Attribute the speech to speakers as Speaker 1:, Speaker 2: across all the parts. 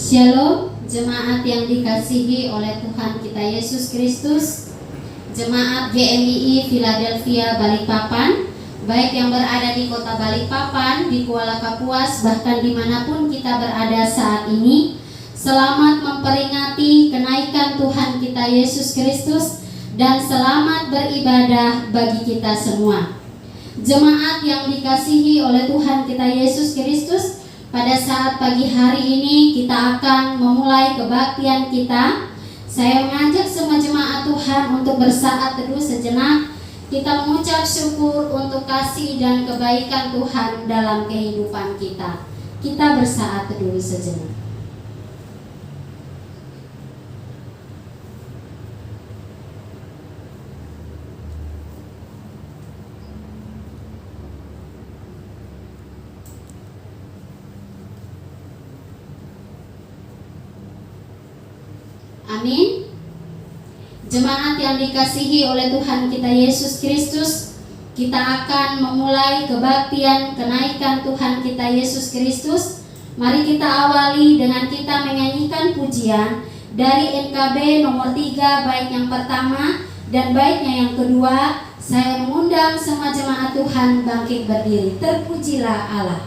Speaker 1: Shalom, jemaat yang dikasihi oleh Tuhan kita Yesus Kristus, jemaat GMII Philadelphia Balikpapan, baik yang berada di kota Balikpapan, di Kuala Kapuas, bahkan dimanapun kita berada saat ini. Selamat memperingati kenaikan Tuhan kita Yesus Kristus dan selamat beribadah bagi kita semua. Jemaat yang dikasihi oleh Tuhan kita Yesus Kristus, pada saat pagi hari ini kita akan memulai kebaktian kita. Saya mengajak semua jemaat Tuhan untuk bersaat teduh sejenak. Kita mengucap syukur untuk kasih dan kebaikan Tuhan dalam kehidupan kita. Kita bersaat teduh sejenak. Amin. Jemaat yang dikasihi oleh Tuhan kita Yesus Kristus, kita akan memulai kebaktian kenaikan Tuhan kita Yesus Kristus. Mari kita awali dengan kita menyanyikan pujian dari NKB nomor 3, bait yang pertama dan baitnya yang kedua. Saya mengundang semua jemaat Tuhan bangkit berdiri. Terpujilah Allah.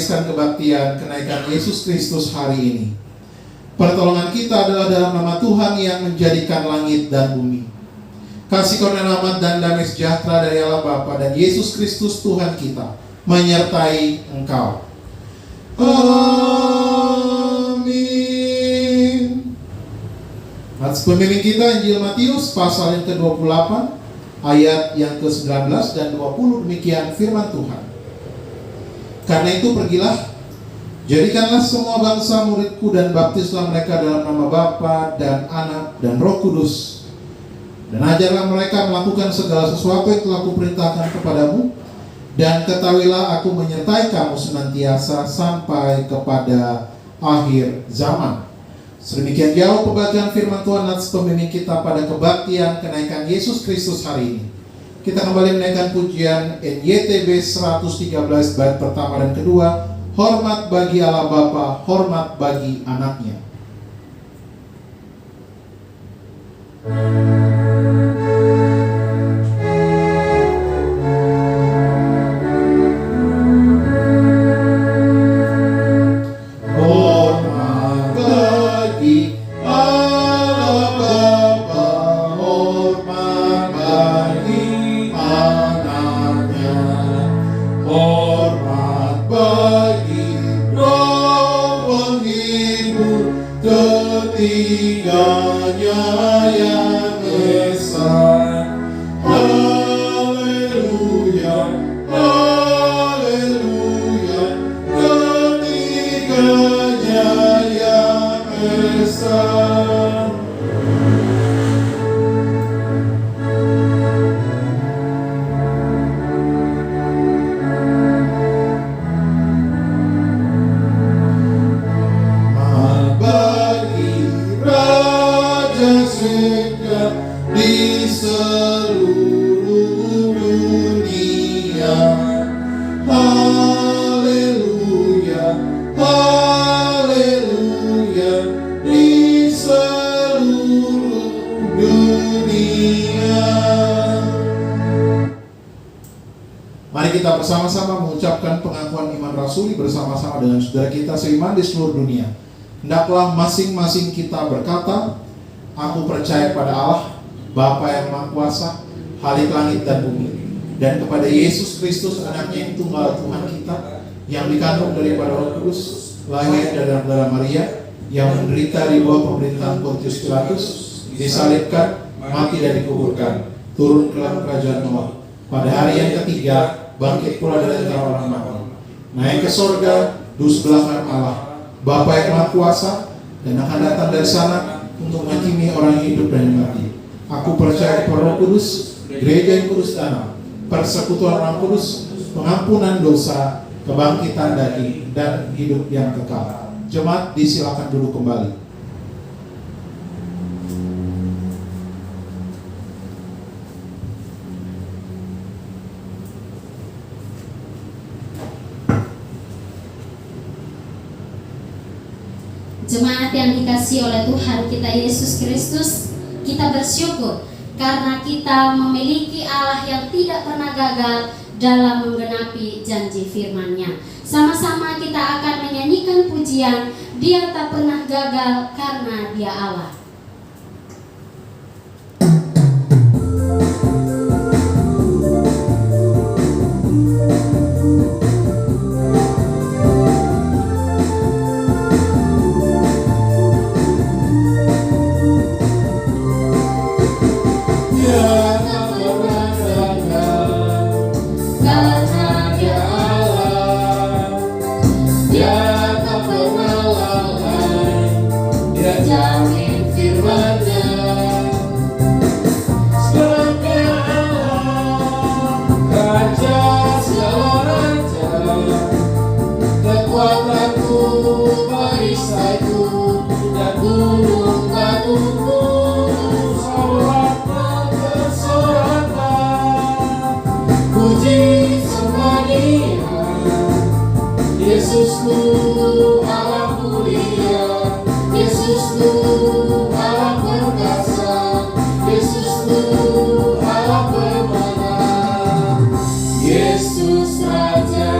Speaker 2: Kebaktian kenaikan Yesus Kristus hari ini. Pertolongan kita adalah dalam nama Tuhan yang menjadikan langit dan bumi. Kasih karunia rahmat dan damai sejahtera dari Allah Bapa dan Yesus Kristus Tuhan kita menyertai engkau. Amin. Nats pemimpin kita Injil Matius pasal yang ke-28 ayat yang ke-19 dan 20, demikian firman Tuhan. Karena itu pergilah, jadikanlah semua bangsa muridku dan baptislah mereka dalam nama Bapa dan Anak dan Roh Kudus. Dan ajarlah mereka melakukan segala sesuatu yang telah kuperintahkan kepadamu. Dan ketahuilah aku menyertai kamu senantiasa sampai kepada akhir zaman. Sedemikian jauh pembacaan firman Tuhan atas pembimbing kita pada kebaktian kenaikan Yesus Kristus hari ini. Kita kembali menaikkan pujian NYTB 113 bait pertama dan kedua. Hormat bagi Allah Bapa, hormat bagi anaknya. Mari kita bersama-sama mengucapkan pengakuan iman rasuli bersama-sama dengan saudara kita seiman di seluruh dunia. Hendaklah masing-masing kita berkata, aku percaya pada Allah, Bapa yang Maha Kuasa, Khalik langit dan bumi, dan kepada Yesus Kristus anaknya yang tunggal Tuhan kita, yang dikandung daripada Roh Kudus, lahir dari darah Maria, yang menderita di bawah pemerintahan Pontius Pilatus, disalibkan, mati dan dikuburkan, turun ke dalam kerajaan Allah. Pada hari yang ketiga bangkit pula dari antara orang mati, naik ke sorga, duduk sebelah kanan Allah, Bapa yang Maha Kuasa, dan akan datang dari sana untuk menghakimi orang yang hidup dan yang mati. Aku percaya kepada Roh Kudus, gereja yang kudus dan persekutuan Orang Kudus, pengampunan dosa, kebangkitan daging, dan hidup yang kekal. Jemaat disilakan duduk kembali.
Speaker 1: Jemaat yang dikasihi oleh Tuhan kita Yesus Kristus, kita bersyukur karena kita memiliki Allah yang tidak pernah gagal dalam menggenapi janji firman-Nya. Sama-sama kita akan menyanyikan pujian, Dia tak pernah gagal karena Dia Allah.
Speaker 3: Yesusku Allah mulia, Yesusku Allah perkasa, Yesusku Allah pemenang, Yesus Raja.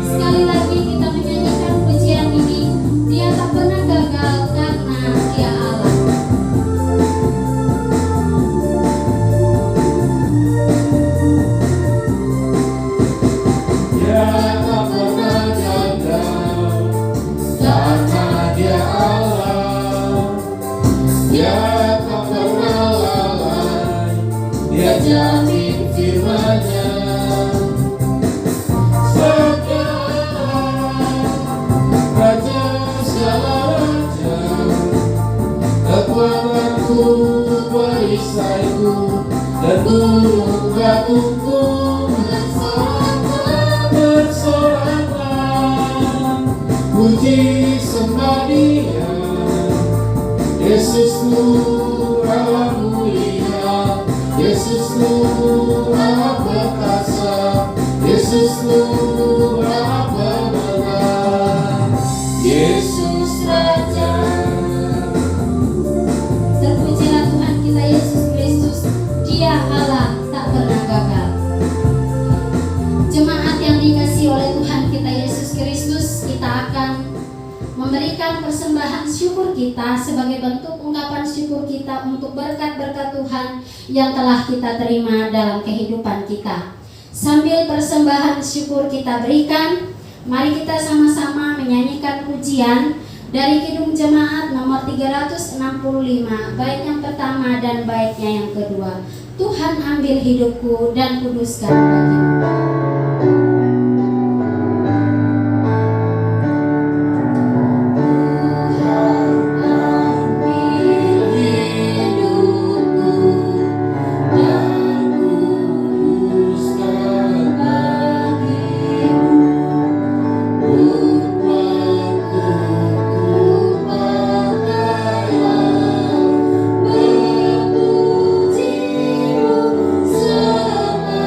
Speaker 1: Sekali lagi kita menyanyikan pujian ini, Dia tak pernah gagal karena Dia Allah.
Speaker 3: Jamin firman-Nya, sekarang Raja segala raja, kekuatanku, perisaiku, dan gunung batuku, bersoraklah, puji sembah Dia, Yesusku Allah mulia, Yesusku Allah perkasa, Yesusku Allah pemenang, Yesus Raja.
Speaker 1: Terpujilah Tuhan kita Yesus Kristus, Dia Allah tak pernah gagal. Jemaat yang dikasihi oleh Tuhan kita Yesus Kristus, kita akan memberikan persembahan syukur kita sebagai bentuk ungkapan syukur kita untuk berkat-berkat Tuhan yang telah kita terima dalam kehidupan kita. Sambil persembahan syukur kita berikan, mari kita sama-sama menyanyikan pujian dari Kidung Jemaat nomor 365, bait yang pertama dan baitnya yang kedua. Tuhan ambil hidupku dan kuduskan bagimu.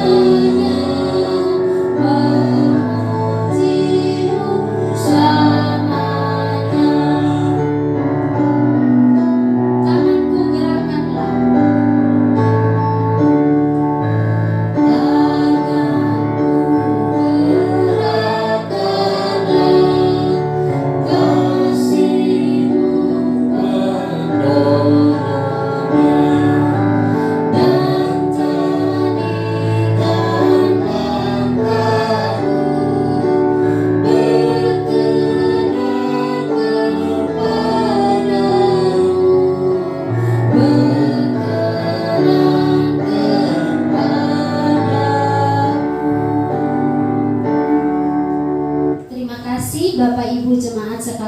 Speaker 3: Selamanya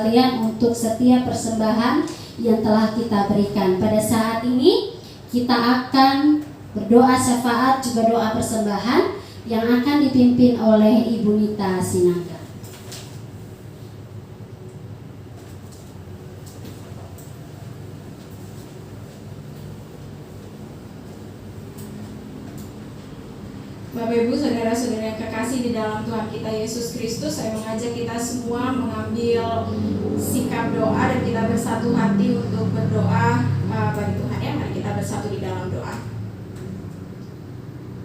Speaker 1: sekalian untuk setiap persembahan yang telah kita berikan. Pada saat ini kita akan berdoa syafaat juga doa persembahan yang akan dipimpin oleh Ibu Nita Sinaga.
Speaker 4: Bapak Ibu, saudara-saudara yang kekasih di dalam Tuhan kita Yesus Kristus, saya mengajak kita semua mengambil sikap doa dan kita bersatu hati untuk berdoa bagi Tuhan ya. Mari kita bersatu di dalam doa.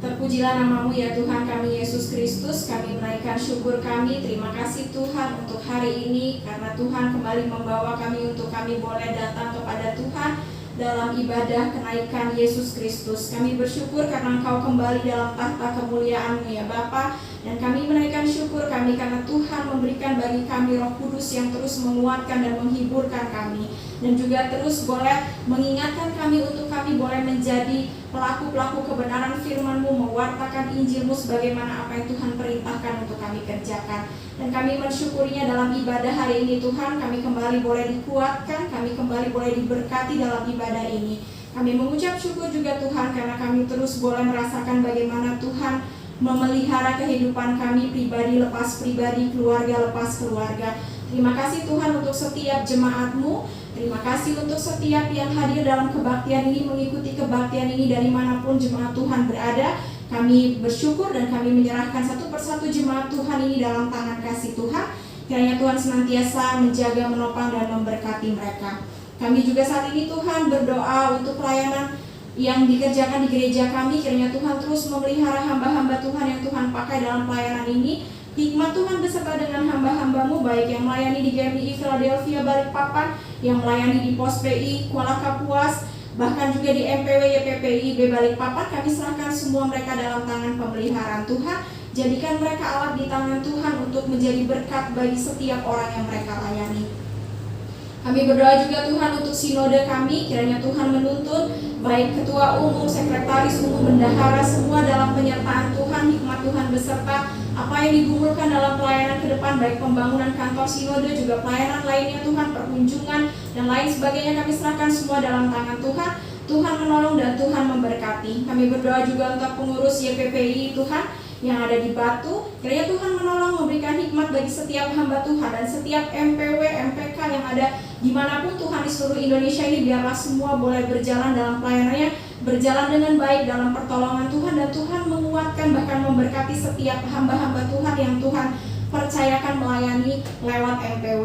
Speaker 4: Terpujilah namamu ya Tuhan kami Yesus Kristus, kami menaikkan syukur kami, terima kasih Tuhan untuk hari ini, karena Tuhan kembali membawa kami untuk kami boleh datang kepada Tuhan dalam ibadah kenaikan Yesus Kristus. Kami bersyukur karena Engkau kembali dalam tahta kemuliaan-Mu ya Bapa, dan kami menaikkan syukur kami karena Tuhan memberikan bagi kami Roh Kudus yang terus menguatkan dan menghiburkan kami, dan juga terus boleh mengingatkan kami untuk kami boleh menjadi pelaku-pelaku kebenaran firman-Mu, mewartakan Injil-Mu sebagaimana apa yang Tuhan perintahkan untuk kami kerjakan. Dan kami mensyukurinya dalam ibadah hari ini Tuhan, kami kembali boleh dikuatkan, kami kembali boleh diberkati dalam ibadah ini. Kami mengucap syukur juga Tuhan karena kami terus boleh merasakan bagaimana Tuhan memelihara kehidupan kami pribadi lepas pribadi, keluarga lepas keluarga. Terima kasih Tuhan untuk setiap jemaat-Mu. Terima kasih untuk setiap yang hadir dalam kebaktian ini, mengikuti kebaktian ini dari manapun jemaat Tuhan berada. Kami bersyukur dan kami menyerahkan satu persatu jemaat Tuhan ini dalam tangan kasih Tuhan. Kiranya Tuhan senantiasa menjaga, menopang dan memberkati mereka. Kami juga saat ini Tuhan berdoa untuk pelayanan yang dikerjakan di gereja kami. Kiranya Tuhan terus memelihara hamba-hamba Tuhan yang Tuhan pakai dalam pelayanan ini. Hikmat Tuhan beserta dengan hamba-hamba-Mu, baik yang melayani di GMI Philadelphia Balikpapan, yang melayani di Pos PI Kuala Kapuas, bahkan juga di MPW YPPI Balikpapan. Kami serahkan semua mereka dalam tangan pemeliharaan Tuhan. Jadikan mereka alat di tangan Tuhan untuk menjadi berkat bagi setiap orang yang mereka layani. Kami berdoa juga Tuhan untuk sinode kami, kiranya Tuhan menuntun baik ketua umum, sekretaris umum, bendahara, semua dalam penyertaan Tuhan, hikmat Tuhan beserta apa yang digumulkan dalam pelayanan ke depan, baik pembangunan kantor sinode, juga pelayanan lainnya Tuhan, perkunjungan dan lain sebagainya. Kami serahkan semua dalam tangan Tuhan. Tuhan menolong dan Tuhan memberkati. Kami berdoa juga untuk pengurus YPPI Tuhan yang ada di Batu. Kiranya Tuhan menolong, memberikan hikmat bagi setiap hamba Tuhan dan setiap MPW, MPK yang ada dimanapun Tuhan di seluruh Indonesia ini. Biarlah semua boleh berjalan dalam pelayanannya, berjalan dengan baik dalam pertolongan Tuhan, dan Tuhan menguatkan bahkan memberkati setiap hamba-hamba Tuhan yang Tuhan percayakan melayani lewat MPW.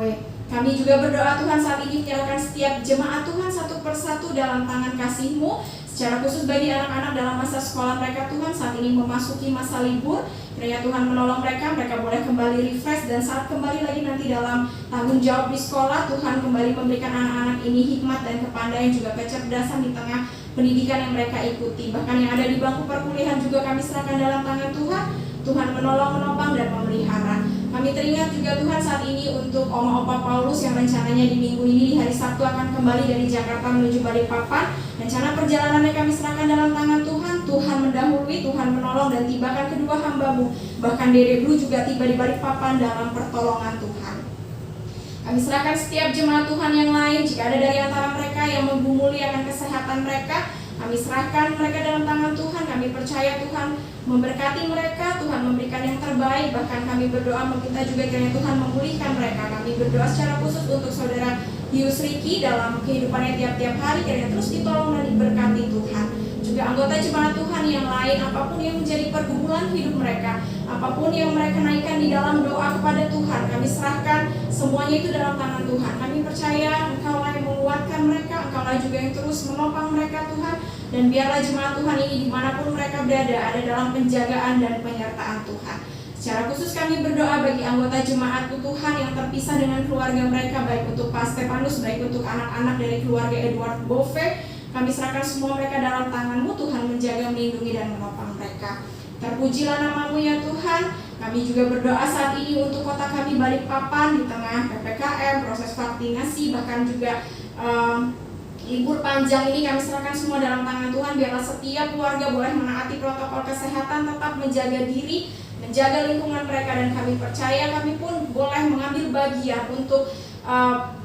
Speaker 4: Kami juga berdoa Tuhan saat ini menyerahkan setiap jemaat Tuhan satu persatu dalam tangan kasih-Mu, secara khusus bagi anak-anak dalam masa sekolah mereka Tuhan saat ini memasuki masa libur. Kiranya Tuhan menolong mereka, mereka boleh kembali refresh, dan saat kembali lagi nanti dalam tanggung jawab di sekolah, Tuhan kembali memberikan anak-anak ini hikmat dan kepandaian juga kecerdasan di tengah pendidikan yang mereka ikuti. Bahkan yang ada di bangku perkuliahan juga kami serahkan dalam tangan Tuhan. Tuhan menolong, menopang dan memelihara. Kami teringat juga Tuhan saat ini untuk Oma Opa Paulus yang rencananya di minggu ini di hari Sabtu akan kembali dari Jakarta menuju Balikpapan. Rencana perjalanannya kami serahkan dalam tangan Tuhan. Tuhan mendahului, Tuhan menolong dan tibakan kedua hamba-Mu. Bahkan Dede Blue juga tiba di Balikpapan dalam pertolongan Tuhan. Kami serahkan setiap jemaat Tuhan yang lain, jika ada dari antara mereka yang menggumuli akan kesehatan mereka, kami serahkan mereka dalam tangan Tuhan. Kami percaya Tuhan memberkati mereka, Tuhan memberikan yang terbaik. Bahkan kami berdoa meminta juga kiranya Tuhan memulihkan mereka. Kami berdoa secara khusus untuk saudara Hius Riki dalam kehidupannya tiap-tiap hari, kiranya terus ditolong dan diberkati Tuhan. Juga anggota jemaat Tuhan yang lain, apapun yang menjadi pergumulan hidup mereka, apapun yang mereka naikkan di dalam doa kepada Tuhan, kami serahkan semuanya itu dalam tangan Tuhan. Kami percaya Engkaulah yang menguatkan mereka, Engkaulah juga yang terus menopang mereka Tuhan. Dan biarlah jemaat Tuhan ini dimanapun mereka berada ada dalam penjagaan dan penyertaan Tuhan. Secara khusus kami berdoa bagi anggota jemaat Tuhan yang terpisah dengan keluarga mereka, baik untuk Pak Stefanus, baik untuk anak-anak dari keluarga Edward Bove. Kami serahkan semua mereka dalam tangan-Mu, Tuhan menjaga, melindungi dan menopang mereka. Terpujilah nama-Mu ya Tuhan. Kami juga berdoa saat ini untuk kota kami Balikpapan di tengah PPKM, proses vaksinasi, bahkan juga libur panjang ini. Kami serahkan semua dalam tangan Tuhan. Biarlah setiap keluarga boleh menaati protokol kesehatan, tetap menjaga diri, menjaga lingkungan mereka, dan kami percaya kami pun boleh mengambil bagian untuk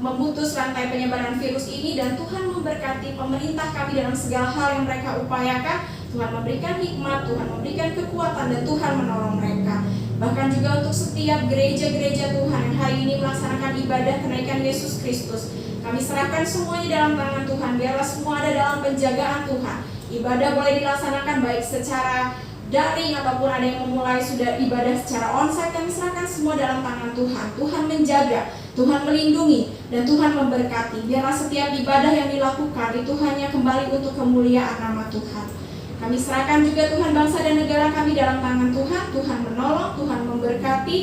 Speaker 4: memutus rantai penyebaran virus ini, dan Tuhan memberkati pemerintah kami dalam segala hal yang mereka upayakan. Tuhan memberikan hikmat, Tuhan memberikan kekuatan, dan Tuhan menolong mereka. Bahkan juga untuk setiap gereja-gereja Tuhan yang hari ini melaksanakan ibadah kenaikan Yesus Kristus, kami serahkan semuanya dalam tangan Tuhan. Biarlah semua ada dalam penjagaan Tuhan. Ibadah boleh dilaksanakan baik secara daring ataupun ada yang memulai sudah ibadah secara onsite. Kami serahkan semua dalam tangan Tuhan. Tuhan menjaga, Tuhan melindungi, dan Tuhan memberkati. Biarlah setiap ibadah yang dilakukan itu hanya kembali untuk kemuliaan nama Tuhan. Kami serahkan juga Tuhan bangsa dan negara kami dalam tangan Tuhan. Tuhan menolong, Tuhan memberkati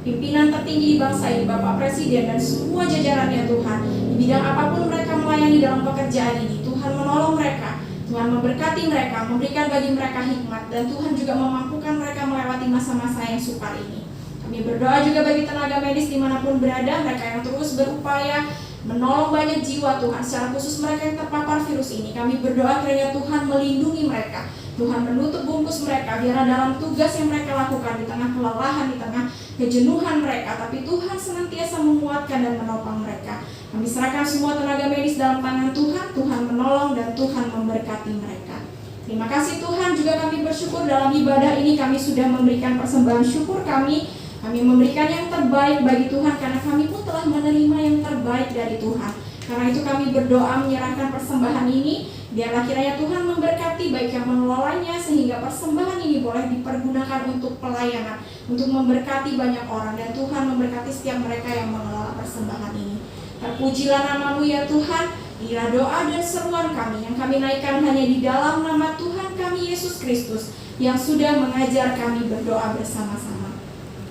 Speaker 4: pimpinan tertinggi di bangsa ini, Bapak Presiden dan semua jajarannya Tuhan. Di bidang apapun mereka melayani dalam pekerjaan ini, Tuhan menolong mereka, Tuhan memberkati mereka, memberikan bagi mereka hikmat, dan Tuhan juga memampukan mereka melewati masa-masa yang sukar ini. Kami berdoa juga bagi tenaga medis dimanapun berada, mereka yang terus berupaya menolong banyak jiwa Tuhan, secara khusus mereka yang terpapar virus ini. Kami berdoa kiranya Tuhan melindungi mereka, Tuhan menutup bungkus mereka, biarlah dalam tugas yang mereka lakukan di tengah kelelahan, di tengah kejenuhan mereka, tapi Tuhan senantiasa menguatkan dan menopang mereka. Kami serahkan semua tenaga medis dalam tangan Tuhan. Tuhan menolong dan Tuhan memberkati mereka. Terima kasih Tuhan. Juga kami bersyukur dalam ibadah ini kami sudah memberikan persembahan syukur kami. Kami memberikan yang terbaik bagi Tuhan karena kami pun telah menerima yang terbaik dari Tuhan. Karena itu kami berdoa menyerahkan persembahan ini. Biarlah kiranya Tuhan memberkati baik yang mengelolanya, sehingga persembahan ini boleh dipergunakan untuk pelayanan, untuk memberkati banyak orang, dan Tuhan memberkati setiap mereka yang mengelola persembahan ini. Terpujilah nama-Mu ya Tuhan. Inilah doa dan seruan kami yang kami naikkan hanya di dalam nama Tuhan kami Yesus Kristus yang sudah mengajar kami berdoa bersama-sama.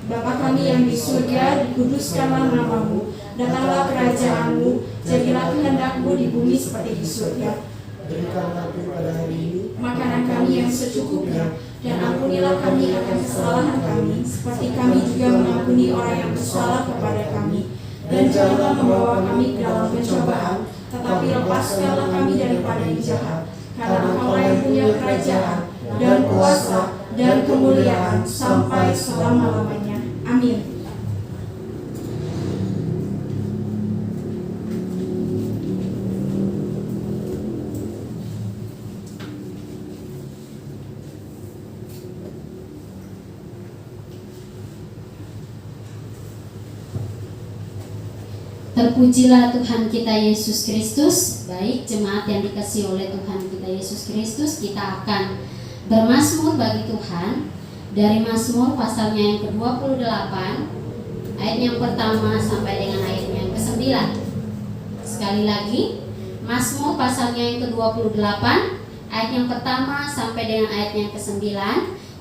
Speaker 4: Bapa kami yang di surga, dikuduskanlah nama-Mu, datanglah kerajaan-Mu, jadilah kehendak-Mu di bumi seperti di surga.
Speaker 3: Berikanlah kami pada hari ini
Speaker 4: makanan kami yang secukupnya, dan ampunilah kami akan kesalahan kami, seperti kami juga mengampuni orang yang bersalah kepada kami. Dan janganlah membawa kami ke dalam pencobaan, tetapi lepaskanlah kami daripada yang jahat. Karena Engkau yang punya kerajaan, dan kuasa, dan kemuliaan, sampai selama-lamanya. Amin.
Speaker 1: Terpujilah Tuhan kita Yesus Kristus. Baik jemaat yang dikasihi oleh Tuhan kita Yesus Kristus, kita akan bermazmur bagi Tuhan dari Mazmur pasalnya yang ke-28, ayat yang pertama sampai dengan ayat yang ke-9. Sekali lagi, Mazmur pasalnya yang ke-28, ayat yang pertama sampai dengan ayat yang ke-9.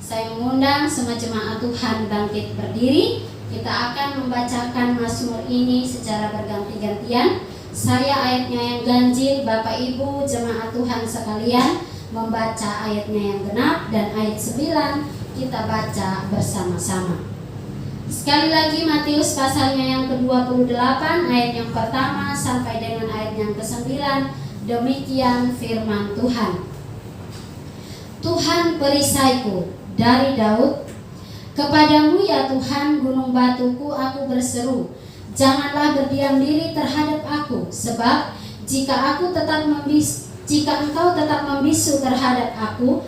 Speaker 1: Saya mengundang semua jemaat Tuhan bangkit berdiri. Kita akan membacakan Mazmur ini secara berganti-gantian. Saya ayatnya yang ganjil, Bapak Ibu jemaat Tuhan sekalian membaca ayatnya yang genap, dan ayat 9 kita baca bersama-sama. Sekali lagi Matius pasalnya yang ke-28, ayat yang pertama sampai dengan ayat yang ke-9. Demikian firman Tuhan. Tuhan perisaiku, dari Daud. Kepadamu ya Tuhan gunung batuku aku berseru, janganlah berdiam diri terhadap aku, sebab jika Engkau tetap membisu terhadap aku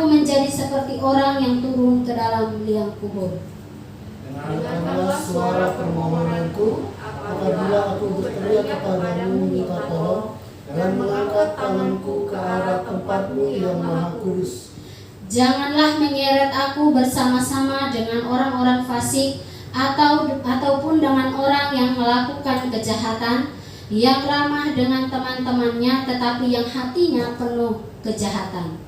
Speaker 1: menjadi seperti orang yang turun ke dalam liang kubur.
Speaker 3: Dengarkanlah suara permohonanku apabila aku berteriak kepadamu minta tolong, dan mengangkat tanganku ke arah tempat-Mu yang maha kudus.
Speaker 1: Janganlah menyeret aku bersama-sama dengan orang-orang fasik ataupun dengan orang yang melakukan kejahatan, yang ramah dengan teman-temannya tetapi yang hatinya penuh kejahatan.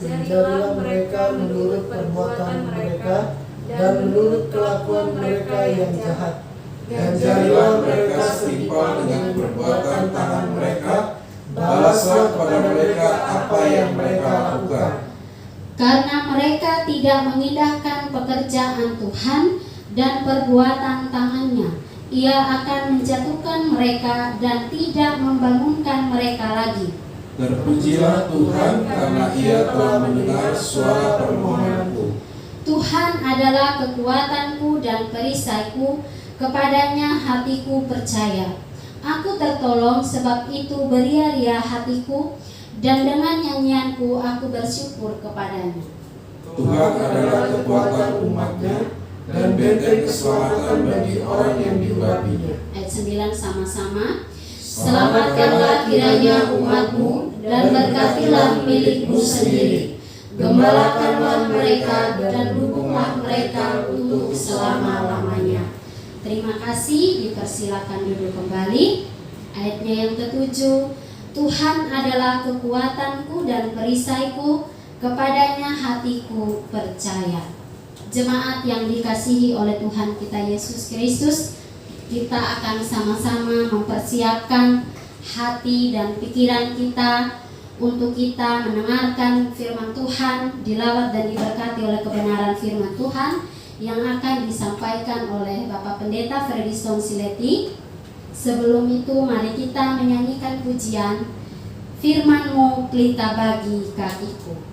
Speaker 3: Dan jadilah mereka menurut perbuatan mereka dan menurut kelakuan mereka yang jahat. Dan jadilah mereka setimpal dengan perbuatan tangan mereka, balaslah kepada mereka apa yang mereka lakukan.
Speaker 1: Karena mereka tidak mengindahkan pekerjaan Tuhan dan perbuatan tangannya, Ia akan menjatuhkan mereka dan tidak membangunkan mereka lagi.
Speaker 5: Terpujilah Tuhan karena Ia telah mendengar suara permohonanku.
Speaker 1: Tuhan adalah kekuatanku dan perisaiku, kepadanya hatiku percaya. Aku tertolong, sebab itu beria-ria hatiku, dan dengan nyanyianku aku bersyukur kepadanya.
Speaker 5: Tuhan adalah kekuatan umat-Nya dan benteng keselamatan bagi orang yang diurapinya.
Speaker 1: Ayat 9 sama-sama. Selamatkanlah kiranya umat-Mu dan berkatilah milikmu sendiri. Gembalakanlah mereka dan dukunglah mereka untuk selama-lamanya. Terima kasih, dipersilakan duduk kembali. Ayatnya yang ketujuh, Tuhan adalah kekuatanku dan perisaiku, kepadanya hatiku percaya. Jemaat yang dikasihi oleh Tuhan kita Yesus Kristus, kita akan sama-sama mempersiapkan hati dan pikiran kita untuk kita mendengarkan firman Tuhan, dilawat dan diberkati oleh kebenaran firman Tuhan yang akan disampaikan oleh Bapak Pendeta Frediston Sileti. Sebelum itu mari kita menyanyikan pujian Firman-Mu pelita bagi kakiku.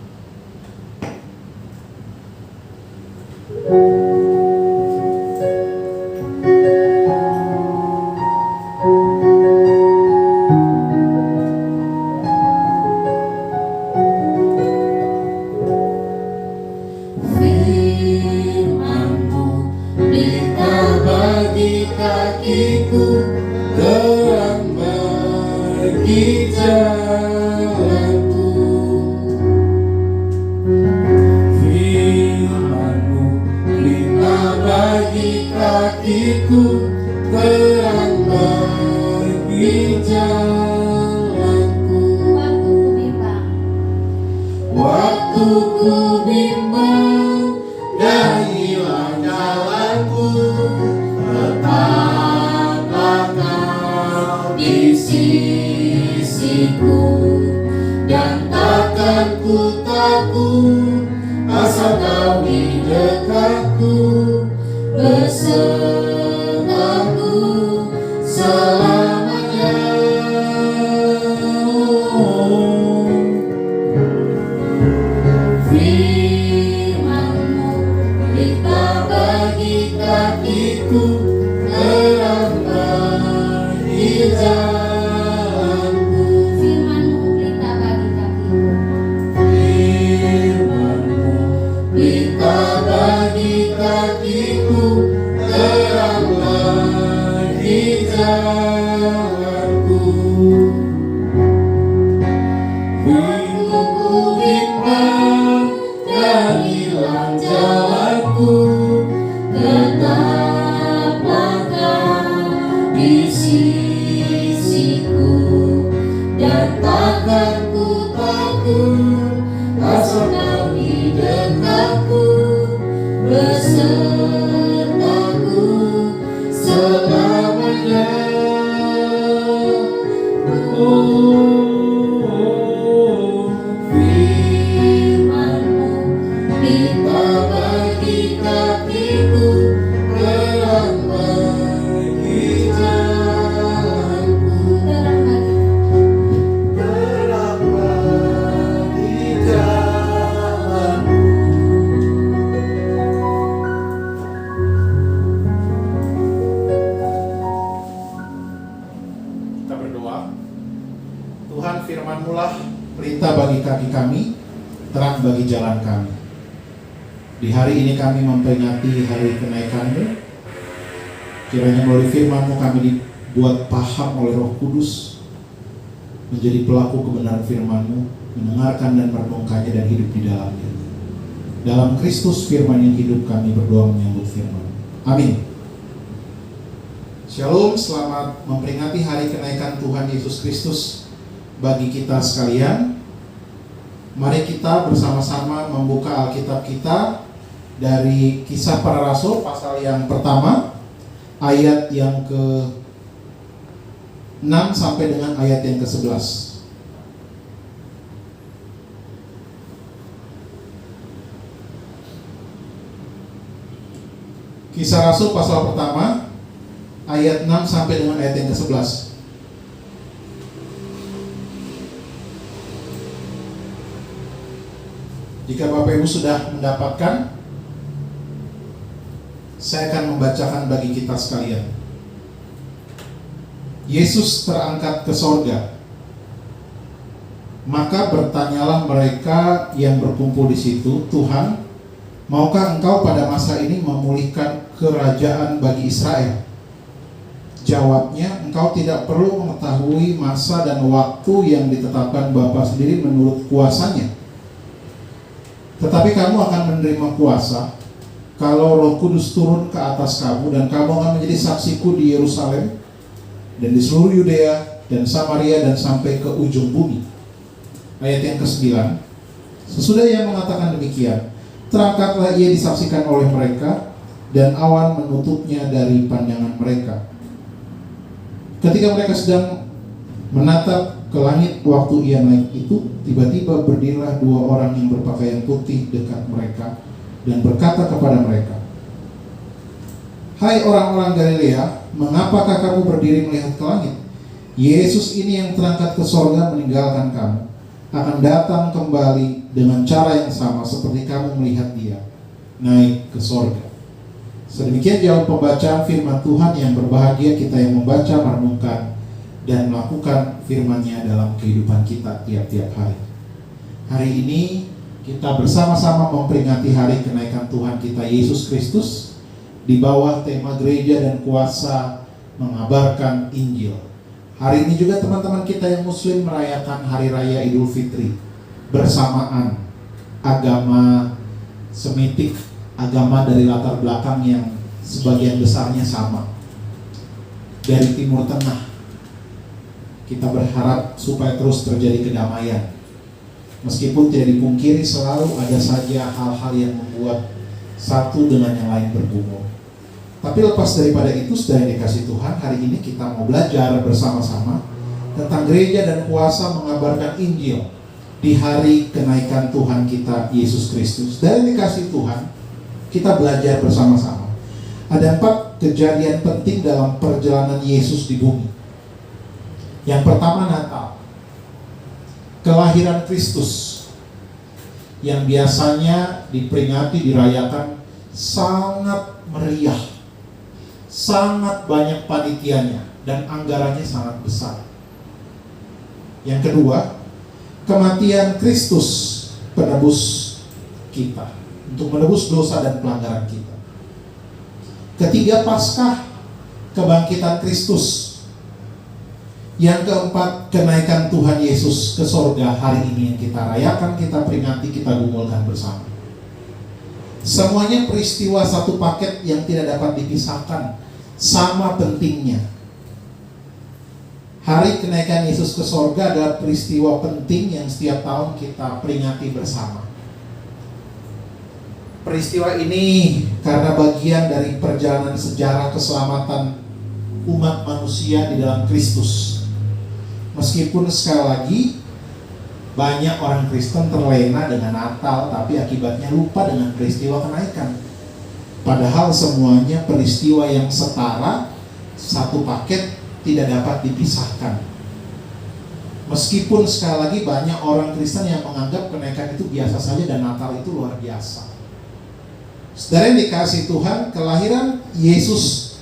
Speaker 2: Di hari ini kami memperingati hari kenaikan-Mu. Kiranya melalui firman-Mu kami dibuat paham oleh Roh Kudus, menjadi pelaku kebenaran firman-Mu, mendengarkan dan merenungkannya dan hidup di dalamnya. Dalam Kristus firman yang hidup kami berdoa menyambut firman. Amin. Shalom, selamat memperingati hari kenaikan Tuhan Yesus Kristus bagi kita sekalian. Mari kita bersama-sama membuka Alkitab kita dari Kisah Para Rasul pasal yang pertama, ayat yang ke-6 sampai dengan ayat yang ke-11. Kisah Rasul pasal pertama, ayat 6 sampai dengan ayat yang ke-11. Jika Bapak Ibu sudah mendapatkan, Saya akan membacakan bagi kita sekalian. Yesus terangkat ke sorga. Maka bertanyalah mereka yang berkumpul di situ, Tuhan, maukah Engkau pada masa ini memulihkan kerajaan bagi Israel? Jawabnya, Engkau tidak perlu mengetahui masa dan waktu yang ditetapkan Bapa sendiri menurut kuasanya. Tetapi kamu akan menerima kuasa kalau Roh Kudus turun ke atas kamu, dan kamu akan menjadi saksiku di Yerusalem dan di seluruh Yudea dan Samaria dan sampai ke ujung bumi. Ayat yang ke-9. Sesudah ia mengatakan demikian, terangkatlah ia disaksikan oleh mereka, dan awan menutupnya dari pandangan mereka. Ketika mereka sedang menatap ke langit waktu ia naik itu, tiba-tiba berdirilah dua orang yang berpakaian putih dekat mereka dan berkata kepada mereka, "Hai orang-orang Galilea, mengapakah kamu berdiri melihat ke langit? Yesus ini yang terangkat ke sorga meninggalkan kamu, akan datang kembali dengan cara yang sama seperti kamu melihat dia naik ke sorga." Sedemikian jawab pembacaan firman Tuhan. Yang berbahagia kita yang membaca, merenungkan, dan melakukan firman-Nya dalam kehidupan kita tiap-tiap hari. Hari ini kita bersama-sama memperingati hari kenaikan Tuhan kita Yesus Kristus di bawah tema gereja dan kuasa mengabarkan Injil. Hari ini juga teman-teman kita yang Muslim merayakan Hari Raya Idul Fitri bersamaan. Agama Semitik, agama dari latar belakang yang sebagian besarnya sama, dari Timur Tengah. Kita berharap supaya terus terjadi kedamaian. Meskipun tidak dipungkiri selalu ada saja hal-hal yang membuat satu dengan yang lain bergumul. Tapi lepas daripada itu, saudara yang dikasih Tuhan, hari ini kita mau belajar bersama-sama tentang gereja dan kuasa mengabarkan Injil di hari kenaikan Tuhan kita Yesus Kristus. Saudara yang dikasih Tuhan, kita belajar bersama-sama. Ada 4 kejadian penting dalam perjalanan Yesus di bumi. Yang pertama, Natal. Kelahiran Kristus yang biasanya diperingati, dirayakan sangat meriah, sangat banyak panitianya, dan anggarannya sangat besar. Yang kedua, kematian Kristus penebus kita, untuk menebus dosa dan pelanggaran kita. Ketiga, Paskah, kebangkitan Kristus. Yang keempat, kenaikan Tuhan Yesus ke sorga hari ini yang kita rayakan, kita peringati, kita gumulkan bersama. Semuanya peristiwa satu paket yang tidak dapat dipisahkan, sama pentingnya. Hari kenaikan Yesus ke sorga adalah peristiwa penting yang setiap tahun kita peringati bersama. Peristiwa ini karena bagian dari perjalanan sejarah keselamatan umat manusia di dalam Kristus. Meskipun sekali lagi banyak orang Kristen terlena dengan Natal, tapi akibatnya lupa dengan peristiwa kenaikan. Padahal semuanya peristiwa yang setara, satu paket, tidak dapat dipisahkan. Meskipun sekali lagi banyak orang Kristen yang menganggap kenaikan itu biasa saja dan Natal itu luar biasa. Saudara yang dikasih Tuhan, kelahiran Yesus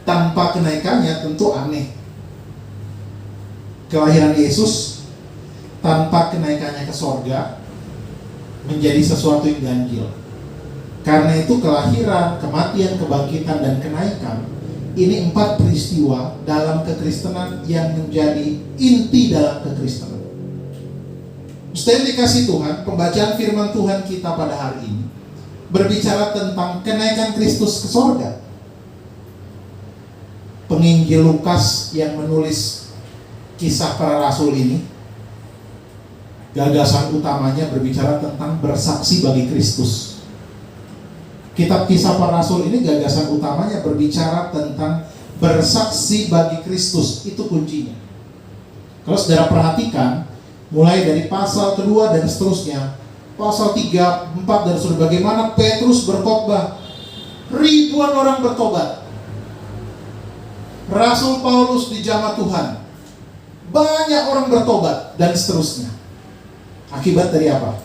Speaker 2: tanpa kenaikannya tentu aneh. Kelahiran Yesus tanpa kenaikannya ke sorga menjadi sesuatu yang ganjil. Karena itu kelahiran, kematian, kebangkitan, dan kenaikan, ini 4 peristiwa dalam kekristenan yang menjadi inti dalam kekristenan. Setelah dikasih Tuhan, pembacaan firman Tuhan kita pada hari ini berbicara tentang kenaikan Kristus ke sorga. Penginjil Lukas yang menulis Kisah Para Rasul ini, gagasan utamanya berbicara tentang bersaksi bagi Kristus. Kitab Kisah Para Rasul ini gagasan utamanya berbicara tentang bersaksi bagi Kristus. Itu kuncinya. Kalau saudara perhatikan, mulai dari pasal kedua dan seterusnya, pasal 3, 4 dan seterusnya, bagaimana Petrus berkhotbah, ribuan orang bertobat. Rasul Paulus dijamah Tuhan, banyak orang bertobat, dan seterusnya. Akibat dari apa?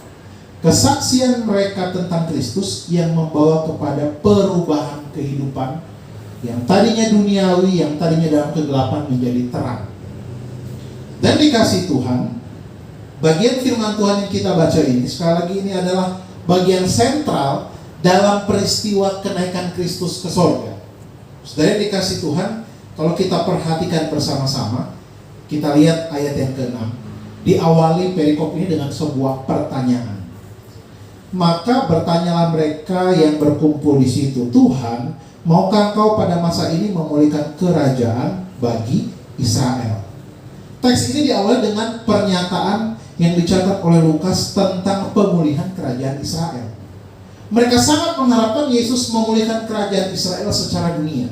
Speaker 2: Kesaksian mereka tentang Kristus yang membawa kepada perubahan kehidupan yang tadinya duniawi, yang tadinya dalam kegelapan menjadi terang. Dan dikasih Tuhan, bagian firman Tuhan yang kita baca ini, sekali lagi ini adalah bagian sentral dalam peristiwa kenaikan Kristus ke sorga. Saudara dikasih Tuhan, kalau kita perhatikan bersama-sama, kita lihat ayat yang ke-6. Diawali perikop ini dengan sebuah pertanyaan. Maka bertanyalah mereka yang berkumpul di situ, Tuhan, maukah Engkau pada masa ini memulihkan kerajaan bagi Israel? Teks ini diawali dengan pernyataan yang dicatat oleh Lukas tentang pemulihan kerajaan Israel. Mereka sangat mengharapkan Yesus memulihkan kerajaan Israel secara dunia.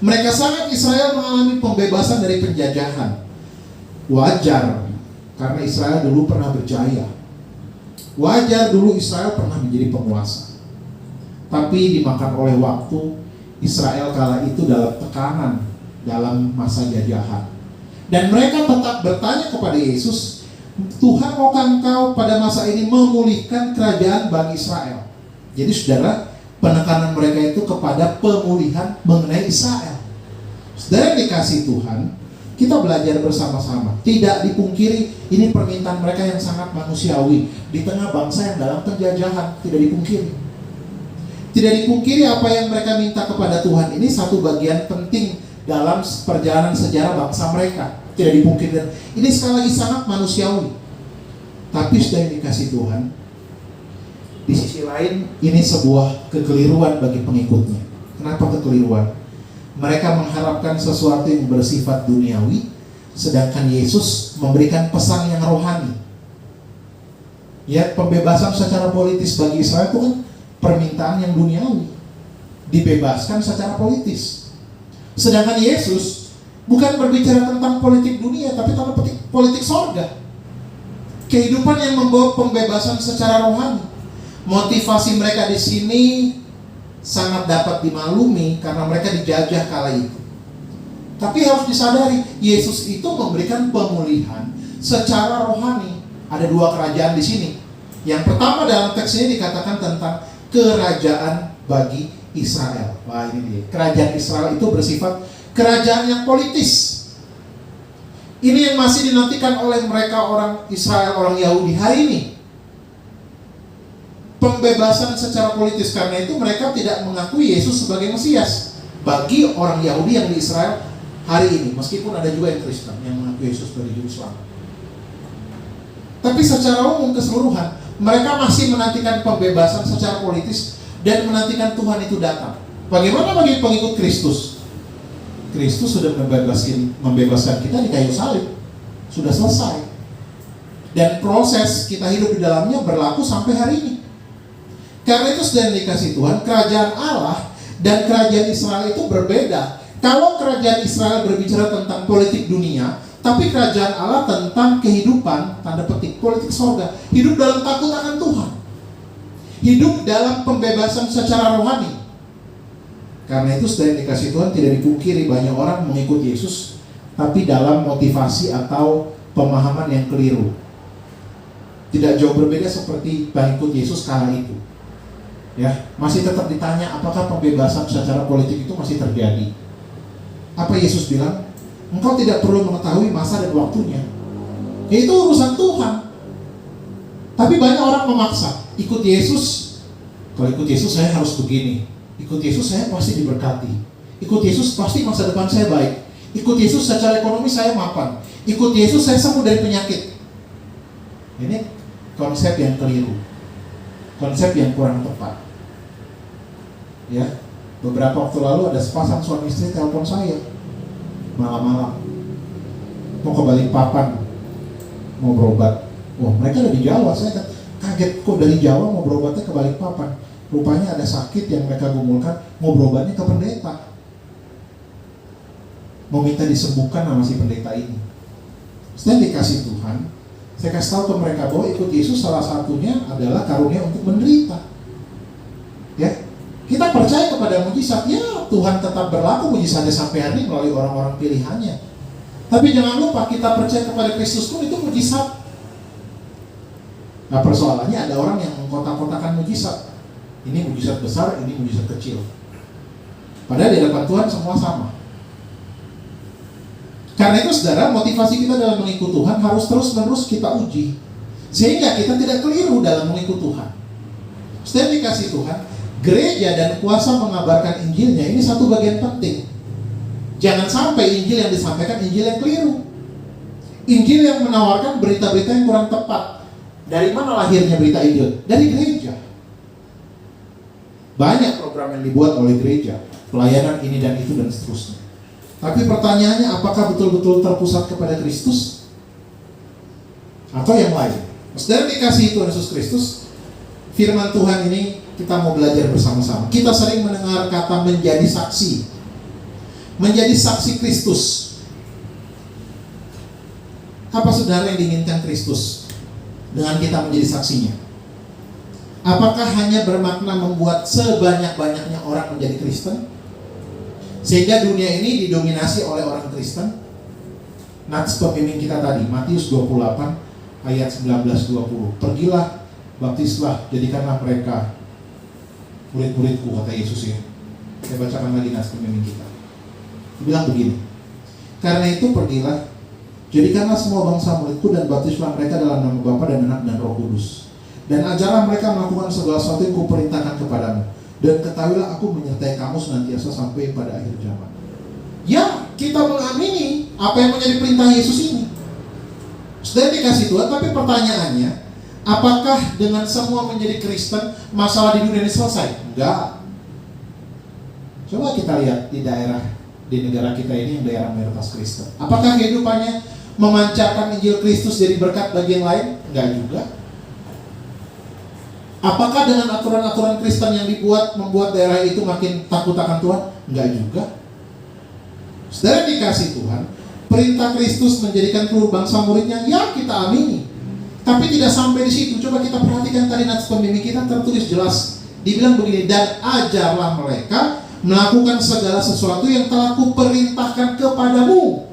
Speaker 2: Mereka sangat Israel mengalami pembebasan dari penjajahan. Wajar, karena Israel dulu pernah berjaya. Wajar dulu Israel pernah menjadi penguasa. Tapi dimakan oleh waktu, Israel kala itu dalam tekanan, dalam masa jajahan. Dan mereka tetap bertanya kepada Yesus, Tuhan, maukah Engkau pada masa ini memulihkan kerajaan bagi Israel? Jadi saudara, penekanan mereka itu kepada pemulihan mengenai Israel. Saudara dikasih Tuhan, kita belajar bersama-sama. Tidak dipungkiri, ini permintaan mereka yang sangat manusiawi di tengah bangsa yang dalam penjajahan. Tidak dipungkiri. Tidak dipungkiri apa yang mereka minta kepada Tuhan ini satu bagian penting dalam perjalanan sejarah bangsa mereka. Tidak dipungkiri. Dan ini sekali lagi sangat manusiawi. Tapi sudah dikasih Tuhan, di sisi lain ini sebuah kekeliruan bagi pengikutnya. Kenapa kekeliruan? Mereka mengharapkan sesuatu yang bersifat duniawi, sedangkan Yesus memberikan pesan yang rohani. Ya, pembebasan secara politis bagi Israel itu kan permintaan yang duniawi, dibebaskan secara politis. Sedangkan Yesus bukan berbicara tentang politik dunia, tapi tentang politik sorga. Kehidupan yang membawa pembebasan secara rohani. Motivasi mereka di sini sangat dapat dimaklumi karena mereka dijajah kala itu. Tapi harus disadari, Yesus itu memberikan pemulihan secara rohani. Ada dua kerajaan di sini. Yang pertama dalam teks ini dikatakan tentang kerajaan bagi Israel. Wah, ini dia. Kerajaan Israel itu bersifat kerajaan yang politis. Ini yang masih dinantikan oleh mereka orang Israel, orang Yahudi hari ini. Pembebasan secara politis, karena itu mereka tidak mengakui Yesus sebagai Mesias. Bagi orang Yahudi yang di Israel hari ini, meskipun ada juga yang Kristen yang mengakui Yesus sebagai juru selamat. Tapi secara umum keseluruhan, mereka masih menantikan pembebasan secara politis dan menantikan Tuhan itu datang. Bagaimana bagi pengikut Kristus? Kristus sudah membebaskan kita di kayu salib. Sudah selesai. Dan proses kita hidup di dalamnya berlaku sampai hari ini. Karena itu sudah dikasih Tuhan, kerajaan Allah dan kerajaan Israel itu berbeda. Kalau kerajaan Israel berbicara tentang politik dunia, tapi kerajaan Allah tentang kehidupan, tanda petik, politik sorga. Hidup dalam takut akan Tuhan. Hidup dalam pembebasan secara rohani. Karena itu sudah dikasih Tuhan, tidak dipungkiri banyak orang mengikut Yesus, tapi dalam motivasi atau pemahaman yang keliru. Tidak jauh berbeda seperti pengikut Yesus kala itu. Ya, masih tetap ditanya apakah pembebasan secara politik itu masih terjadi. Apa Yesus bilang? Engkau tidak perlu mengetahui masa dan waktunya. Itu urusan Tuhan. Tapi banyak orang memaksa ikut Yesus. Kalau ikut Yesus saya harus begini. Ikut Yesus saya pasti diberkati. Ikut Yesus pasti masa depan saya baik. Ikut Yesus secara ekonomi saya mapan. Ikut Yesus saya sembuh dari penyakit. Ini konsep yang keliru. Konsep yang kurang tepat. Ya, beberapa waktu lalu ada sepasang suami istri telepon saya malam-malam, mau ke Balikpapan, mau berobat. Wah, mereka ada di Jawa. Saya kaget, kok dari Jawa mau berobatnya ke Balikpapan. Rupanya ada sakit yang mereka gumulkan, mau berobatnya ke pendeta, mau minta disembuhkan sama si pendeta ini. Setelah dikasih Tuhan, saya kasih tahu ke mereka bahwa ikut Yesus salah satunya adalah karunia untuk menderita. Ya, kita percaya kepada mujizat. Ya, Tuhan tetap berlaku mujizatnya sampai hari ini melalui orang-orang pilihannya. Tapi jangan lupa kita percaya kepada Kristus pun itu mujizat. Nah persoalannya ada orang yang mengkotak-kotakan mujizat. Ini mujizat besar, ini mujizat kecil. Padahal di hadapan Tuhan semua sama. Karena itu saudara, motivasi kita dalam mengikut Tuhan harus terus-menerus kita uji, sehingga kita tidak keliru dalam mengikut Tuhan. Setiap dikasih Tuhan, gereja dan kuasa mengabarkan Injilnya ini satu bagian penting. Jangan sampai Injil yang disampaikan Injil yang keliru, Injil yang menawarkan berita-berita yang kurang tepat. Dari mana lahirnya berita Injil? Dari gereja. Banyak program yang dibuat oleh gereja, pelayanan ini dan itu dan seterusnya. Tapi pertanyaannya, apakah betul-betul terpusat kepada Kristus atau yang lain? Saudara dikasih Tuhan Yesus Kristus, firman Tuhan ini kita mau belajar bersama-sama. Kita sering mendengar kata menjadi saksi. Menjadi saksi Kristus. Apa saudara yang diinginkan Kristus dengan kita menjadi saksinya? Apakah hanya bermakna membuat sebanyak-banyaknya orang menjadi Kristen, sehingga dunia ini didominasi oleh orang Kristen? Nats pembimbing kita tadi, Matius 28 ayat 19-20. Pergilah, baptislah, jadikanlah mereka murid-muridku, kata Yesus ya. Saya bacakan lagi nats pembimbing kita. Dia bilang begini, karena itu pergilah, jadikanlah semua bangsa muridku dan baptislah mereka dalam nama Bapa dan Anak dan Roh Kudus. Dan ajarlah mereka melakukan segala sesuatu yang kuperintahkan kepadamu. Dan ketahuilah aku menyertai kamu senantiasa sampai pada akhir zaman. Ya, kita mengamini apa yang menjadi perintah Yesus ini. Sudah dikasih Tuhan, tapi pertanyaannya, apakah dengan semua menjadi Kristen, masalah di dunia ini selesai? Enggak. Coba kita lihat di daerah, di negara kita ini yang daerah mayoritas Kristen. Apakah kehidupannya memancarkan Injil Kristus jadi berkat bagi yang lain? Enggak juga. Apakah dengan aturan-aturan Kristen yang dibuat membuat daerah itu makin takut akan Tuhan? Enggak juga. Saudara dikasih Tuhan, perintah Kristus menjadikan seluruh bangsa muridnya, ya kita amini. Tapi tidak sampai di situ. Coba kita perhatikan tadi nats pembimbing kita tertulis jelas. Dibilang begini, dan ajarlah mereka melakukan segala sesuatu yang telah kuperintahkan kepadamu.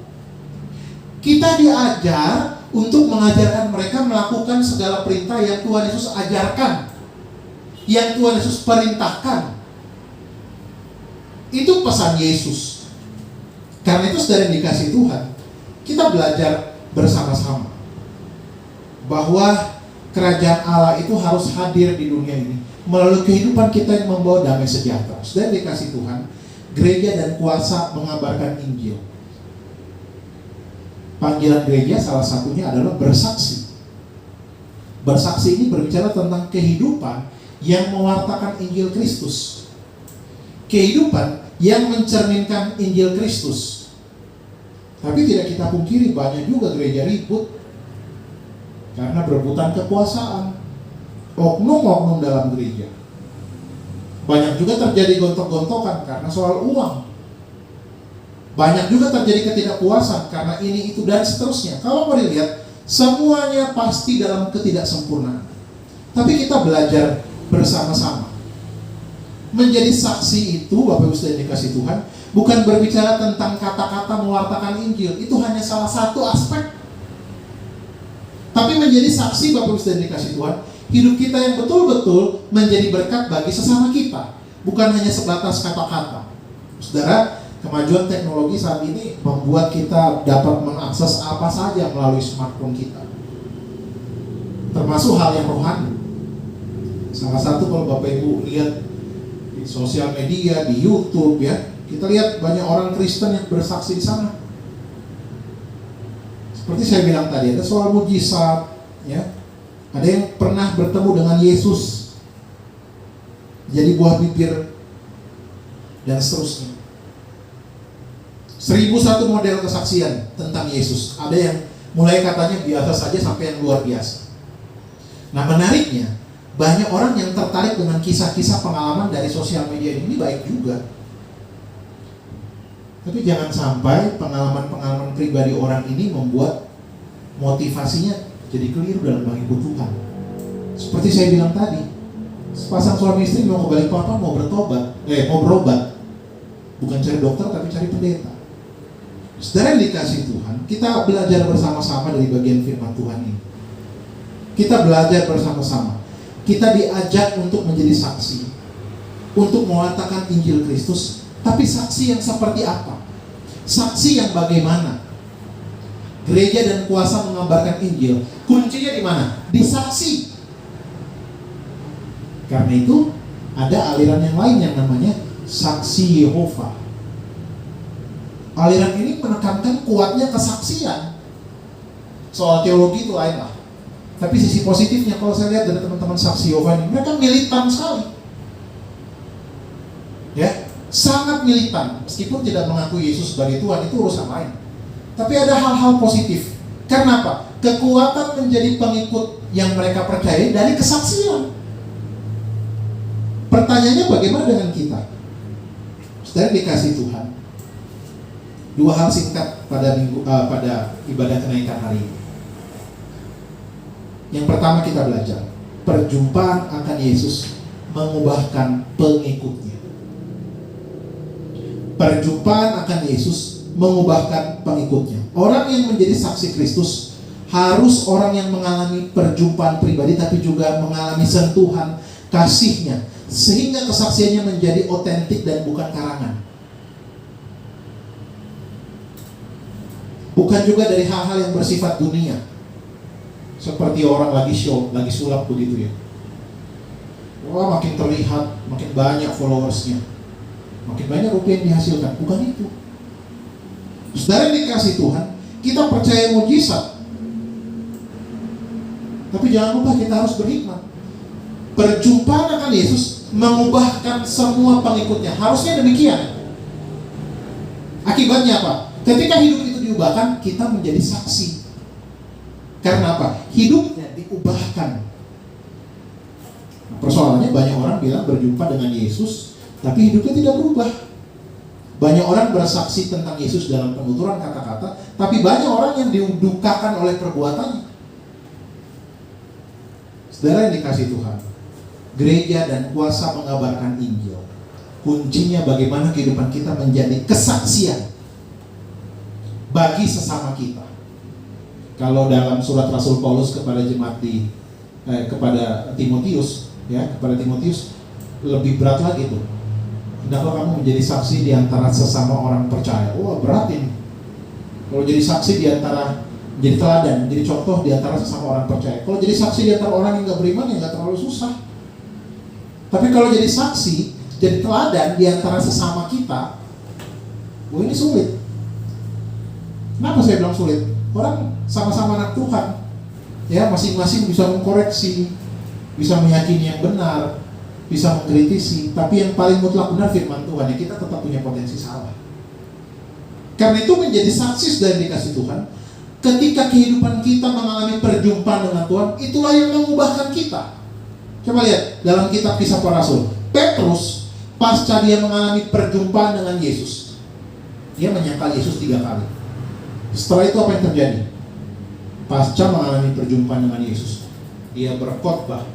Speaker 2: Kita diajar untuk mengajarkan mereka melakukan segala perintah yang Tuhan Yesus ajarkan, yang Tuhan Yesus perintahkan. Itu pesan Yesus. Karena itu saudara yang dikasih Tuhan, kita belajar bersama-sama bahwa kerajaan Allah itu harus hadir di dunia ini melalui kehidupan kita yang membawa damai sejahtera. Saudara yang dikasih Tuhan, gereja dan kuasa mengabarkan Injil. Panggilan gereja salah satunya adalah bersaksi. Bersaksi ini berbicara tentang kehidupan yang mewartakan Injil Kristus, kehidupan yang mencerminkan Injil Kristus. Tapi tidak kita pungkiri, banyak juga gereja ribut karena berebutan kekuasaan, oknum-oknum dalam gereja. Banyak juga terjadi gontok-gontokan karena soal uang. Banyak juga terjadi ketidakpuasan karena ini, itu, dan seterusnya. Kalau mau dilihat, semuanya pasti dalam ketidaksempurnaan. Tapi kita belajar bersama-sama. Menjadi saksi itu, Bapak Ibu sudah dikasih Tuhan, bukan berbicara tentang kata-kata mewartakan Injil. Itu hanya salah satu aspek. Tapi menjadi saksi, Bapak Ibu sudah dikasih Tuhan, hidup kita yang betul-betul menjadi berkat bagi sesama kita, bukan hanya sebatas kata-kata. Saudara, kemajuan teknologi saat ini membuat kita dapat mengakses apa saja melalui smartphone kita, termasuk hal yang rohani. Salah satu, kalau Bapak Ibu lihat di sosial media, di YouTube ya, kita lihat banyak orang Kristen yang bersaksi di sana. Seperti saya bilang tadi, ada soal mujizat ya. Ada yang pernah bertemu dengan Yesus, jadi buah bibir, dan seterusnya. 1001 model kesaksian tentang Yesus. Ada yang mulai katanya biasa saja sampai yang luar biasa. Nah menariknya, banyak orang yang tertarik dengan kisah-kisah pengalaman dari sosial media ini baik juga. Tapi jangan sampai pengalaman-pengalaman pribadi orang ini membuat motivasinya jadi keliru dalam mengikut Tuhan. Seperti saya bilang tadi, sepasang suami istri mau ke Balikpapan, mau berobat. Bukan cari dokter tapi cari pendeta. Saudara yang dikasih Tuhan, kita belajar bersama-sama dari bagian firman Tuhan ini. Kita belajar bersama-sama. Kita diajak untuk menjadi saksi, untuk mengatakan Injil Kristus. Tapi saksi yang seperti apa? Saksi yang bagaimana? Gereja dan kuasa mengabarkan Injil, kuncinya di mana? Di saksi. Karena itu ada aliran yang lain yang namanya saksi Yehova. Aliran ini menekankan kuatnya kesaksian. Soal teologi itu lain lah. Tapi sisi positifnya kalau saya lihat dari teman-teman saksi Yehova ini, mereka militan sekali. Ya, sangat militan. Meskipun tidak mengakui Yesus sebagai Tuhan, itu urusan lain. Tapi ada hal-hal positif. Karena apa? Kekuatan menjadi pengikut yang mereka percaya dari kesaksian. Pertanyaannya bagaimana dengan kita? Saudara dikasih Tuhan. Dua hal singkat pada ibadah kenaikan hari ini. Yang pertama kita belajar, perjumpaan akan Yesus mengubahkan pengikutnya. Perjumpaan akan Yesus mengubahkan pengikutnya. Orang yang menjadi saksi Kristus harus orang yang mengalami perjumpaan pribadi, tapi juga mengalami sentuhan kasih-Nya, sehingga kesaksiannya menjadi otentik dan bukan karangan. Bukan juga dari hal-hal yang bersifat dunia, seperti orang lagi show, lagi sulap begitu ya. Wah, makin terlihat, makin banyak followersnya, makin banyak rupiah yang dihasilkan. Bukan itu. Saudara dikasih Tuhan, kita percaya mujizat, tapi jangan lupa kita harus berhikmat. Perjumpaan akan Yesus mengubahkan semua pengikutnya. Harusnya demikian. Akibatnya apa? Ketika hidup itu diubahkan, kita menjadi saksi. Karena apa? Hidupnya diubahkan. Persoalannya banyak orang bilang berjumpa dengan Yesus, tapi hidupnya tidak berubah. Banyak orang bersaksi tentang Yesus dalam penuturan kata-kata, tapi banyak orang yang didukakan oleh perbuatannya. Saudara yang dikasih Tuhan, gereja dan kuasa mengabarkan Injil, kuncinya bagaimana kehidupan kita menjadi kesaksian bagi sesama kita. Kalau dalam surat Rasul Paulus kepada jemaat kepada Timotius, ya, kepada Timotius lebih berat lagi tuh. Hendaklah kamu menjadi saksi di antara sesama orang percaya. Wah, berat ini. Kalau jadi saksi di antara, jadi teladan, jadi contoh di antara sesama orang percaya. Kalau jadi saksi di antara orang yang nggak beriman, ya nggak terlalu susah. Tapi kalau jadi saksi, jadi teladan di antara sesama kita, wah ini sulit. Kenapa saya bilang sulit? Orang sama-sama anak Tuhan, ya, masing-masing bisa mengkoreksi, bisa meyakini yang benar, bisa mengkritisi. Tapi yang paling mutlak benar firman Tuhan, ya kita tetap punya potensi salah. Karena itu menjadi saksi dan dikasih Tuhan. Ketika kehidupan kita mengalami perjumpaan dengan Tuhan, itulah yang mengubahkan kita. Coba lihat dalam kitab Kisah Para Rasul. Petrus pasca dia mengalami perjumpaan dengan Yesus, dia menyangkal Yesus 3 kali. Setelah itu apa yang terjadi? Pasca mengalami perjumpaan dengan Yesus, dia berkhotbah,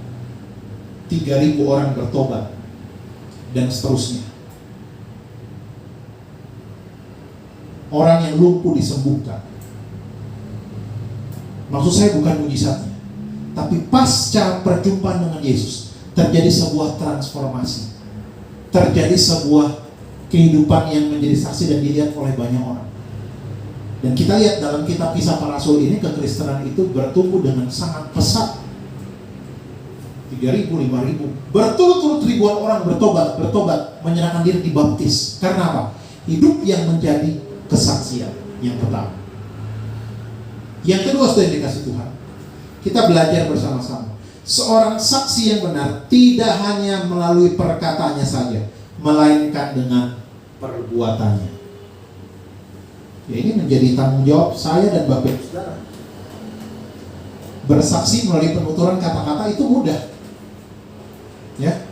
Speaker 2: 3.000 orang bertobat, dan seterusnya. Orang yang lumpuh disembuhkan. Maksud saya bukan mujizatnya, tapi pasca perjumpaan dengan Yesus terjadi sebuah transformasi, terjadi sebuah kehidupan yang menjadi saksi dan dilihat oleh banyak orang. Dan kita lihat dalam kitab Kisah Para Rasul ini, kekristenan itu bertumbuh dengan sangat pesat. 3.000, 5.000, berturut-turut ribuan orang bertobat, menyerahkan diri, dibaptis. Karena apa? Hidup yang menjadi kesaksian yang pertama. Yang kedua, sudah dikasih Tuhan, kita belajar bersama-sama. Seorang saksi yang benar tidak hanya melalui perkataannya saja, melainkan dengan perbuatannya. Ya, ini menjadi tanggung jawab saya dan Bapak Ibu Saudara. Bersaksi melalui penuturan kata-kata itu mudah, ya.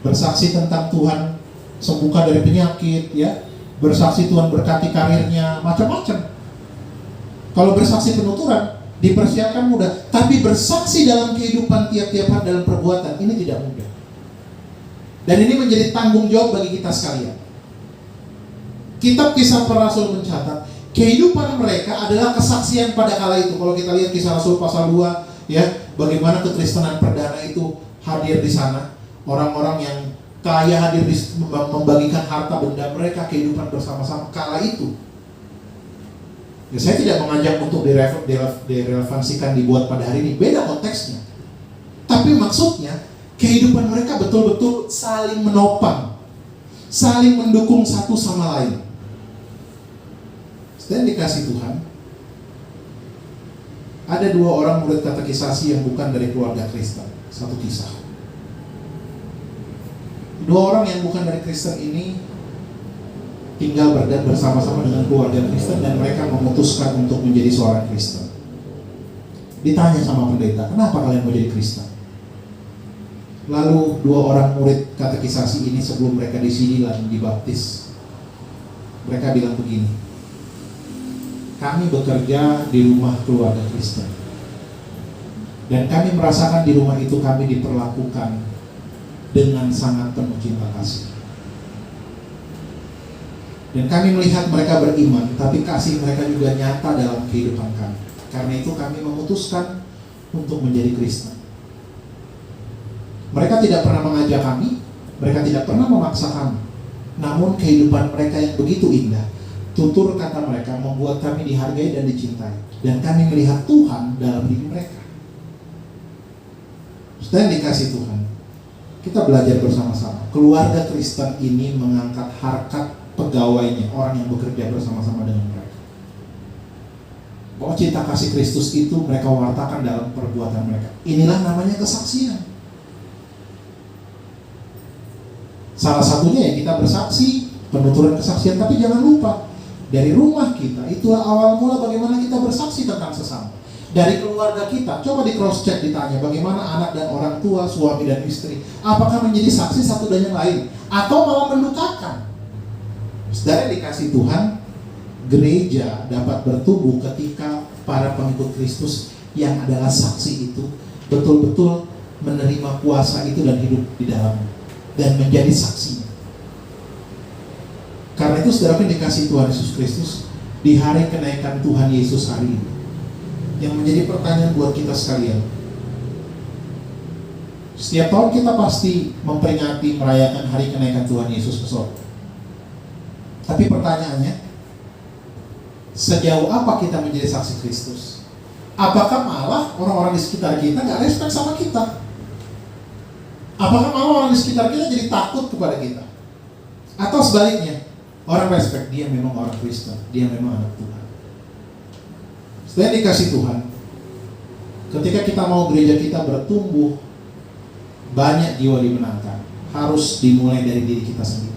Speaker 2: Bersaksi tentang Tuhan sembuhkan dari penyakit, ya. Bersaksi Tuhan berkati karirnya, macam-macam. Kalau bersaksi penuturan dipersiapkan mudah, tapi bersaksi dalam kehidupan tiap-tiap hari dalam perbuatan ini tidak mudah. Dan ini menjadi tanggung jawab bagi kita sekalian. Kitab Kisah Para Rasul mencatat kehidupan mereka adalah kesaksian pada kala itu. Kalau kita lihat Kisah Rasul pasal 2, ya, bagaimana kekristenan perdana itu hadir di sana. Orang-orang yang kaya hadir membagikan harta benda mereka, kehidupan bersama-sama kala itu. Ya, saya tidak mengajak untuk direlevansikan dibuat pada hari ini, beda konteksnya. Tapi maksudnya kehidupan mereka betul-betul saling menopang, saling mendukung satu sama lain. Dan dikasih Tuhan, ada 2 orang murid katekisasi yang bukan dari keluarga Kristen. Satu kisah. 2 orang yang bukan dari Kristen ini tinggal bersama-sama dengan keluarga Kristen dan mereka memutuskan untuk menjadi seorang Kristen. Ditanya sama pendeta, kenapa kalian mau jadi Kristen? Lalu 2 orang murid katekisasi ini sebelum mereka disini dan dibaptis, mereka bilang begini, kami bekerja di rumah keluarga Kristen dan kami merasakan di rumah itu kami diperlakukan dengan sangat penuh cinta kasih. Dan kami melihat mereka beriman, tapi kasih mereka juga nyata dalam kehidupan kami. Karena itu kami memutuskan untuk menjadi Kristen. Mereka tidak pernah mengajak kami, mereka tidak pernah memaksa kami. Namun kehidupan mereka yang begitu indah, tutur kata mereka membuat kami dihargai dan dicintai. Dan kami melihat Tuhan dalam diri mereka. Dan dikasih Tuhan, kita belajar bersama-sama. Keluarga Kristen ini mengangkat harkat pegawainya, orang yang bekerja bersama-sama dengan mereka. Bahwa cinta kasih Kristus itu mereka wartakan dalam perbuatan mereka. Inilah namanya kesaksian. Salah satunya ya kita bersaksi, penuturan kesaksian. Tapi jangan lupa, dari rumah kita, itulah awal mula bagaimana kita bersaksi tentang sesama. Dari keluarga kita, coba di cross check, ditanya bagaimana anak dan orang tua, suami dan istri, apakah menjadi saksi satu dan yang lain, atau malah mendukakan. Saudara dikasih Tuhan, gereja dapat bertumbuh ketika para pengikut Kristus yang adalah saksi itu betul-betul menerima kuasa itu dan hidup di dalamnya dan menjadi saksinya. Karena itu saudara dikasih Tuhan Yesus Kristus di hari kenaikan Tuhan Yesus hari ini, yang menjadi pertanyaan buat kita sekalian. Setiap tahun kita pasti memperingati merayakan hari kenaikan Tuhan Yesus ke surga. Tapi pertanyaannya, sejauh apa kita menjadi saksi Kristus? Apakah malah orang-orang di sekitar kita gak respect sama kita? Apakah malah orang di sekitar kita jadi takut kepada kita? Atau sebaliknya, orang respect, dia memang orang Kristen, dia memang anak Tuhan. Setelah dikasih Tuhan, ketika kita mau gereja kita bertumbuh, banyak jiwa dimenangkan, harus dimulai dari diri kita sendiri.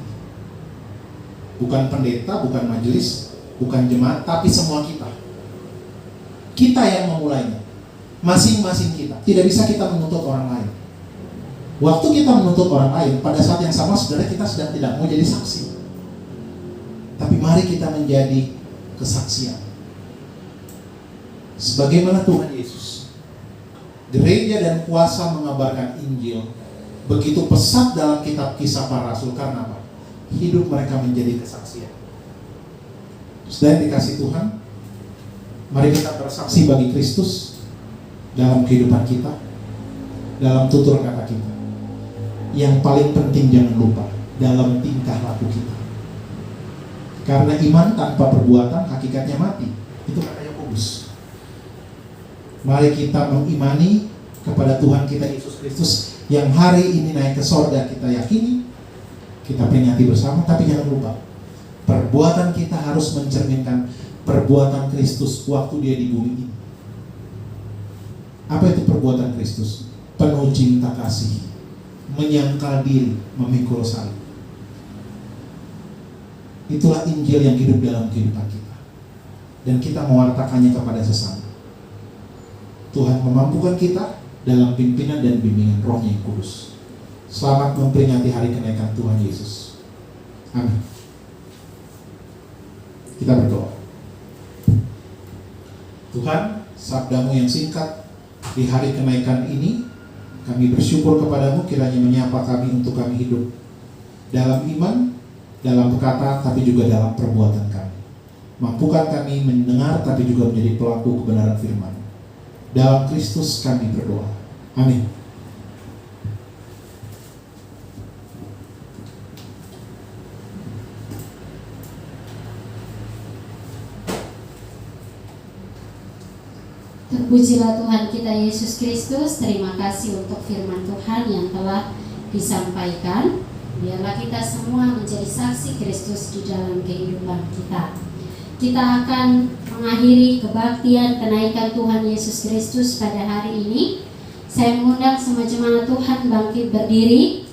Speaker 2: Bukan pendeta, bukan majelis, bukan jemaat, tapi semua kita. Kita yang memulainya. Masing-masing kita. Tidak bisa kita menuntut orang lain. Waktu kita menuntut orang lain, pada saat yang sama sebenarnya kita sedang tidak mau jadi saksi. Tapi mari kita menjadi kesaksian. Sebagaimana Tuhan Yesus, gereja dan kuasa mengabarkan Injil, begitu pesat dalam kitab Kisah Para Rasul. Karena apa? Hidup mereka menjadi kesaksian. Sudah dikasih Tuhan, mari kita bersaksi bagi Kristus dalam kehidupan kita, dalam tutur kata kita. Yang paling penting jangan lupa, dalam tingkah laku kita. Karena iman tanpa perbuatan hakikatnya mati. Itu kata Yakobus. Mari kita mengimani kepada Tuhan kita Yesus Kristus yang hari ini naik ke sorga, kita yakini, kita peringati bersama. Tapi jangan lupa, perbuatan kita harus mencerminkan perbuatan Kristus waktu dia di bumi ini. Apa itu perbuatan Kristus? Penuh cinta kasih, menyangkal diri, memikul salib. Itulah Injil yang hidup dalam kehidupan kita, dan kita mewartakannya kepada sesama. Tuhan memampukan kita dalam pimpinan dan bimbingan Roh-Nya yang kudus. Selamat memperingati hari kenaikan Tuhan Yesus. Amin. Kita berdoa. Tuhan, sabdamu yang singkat di hari kenaikan ini, kami bersyukur kepadamu kiranya menyapa kami untuk kami hidup dalam iman, dalam perkata, tapi juga dalam perbuatan kami. Mampukan kami mendengar, tapi juga menjadi pelaku kebenaran firman. Dalam Kristus kami berdoa. Amin.
Speaker 1: Terpujilah Tuhan kita Yesus Kristus. Terima kasih untuk firman Tuhan yang telah disampaikan. Biarlah kita semua menjadi saksi Kristus di dalam kehidupan kita. Kita akan mengakhiri kebaktian kenaikan Tuhan Yesus Kristus pada hari ini. Saya mengundang semua jemaat Tuhan bangkit berdiri.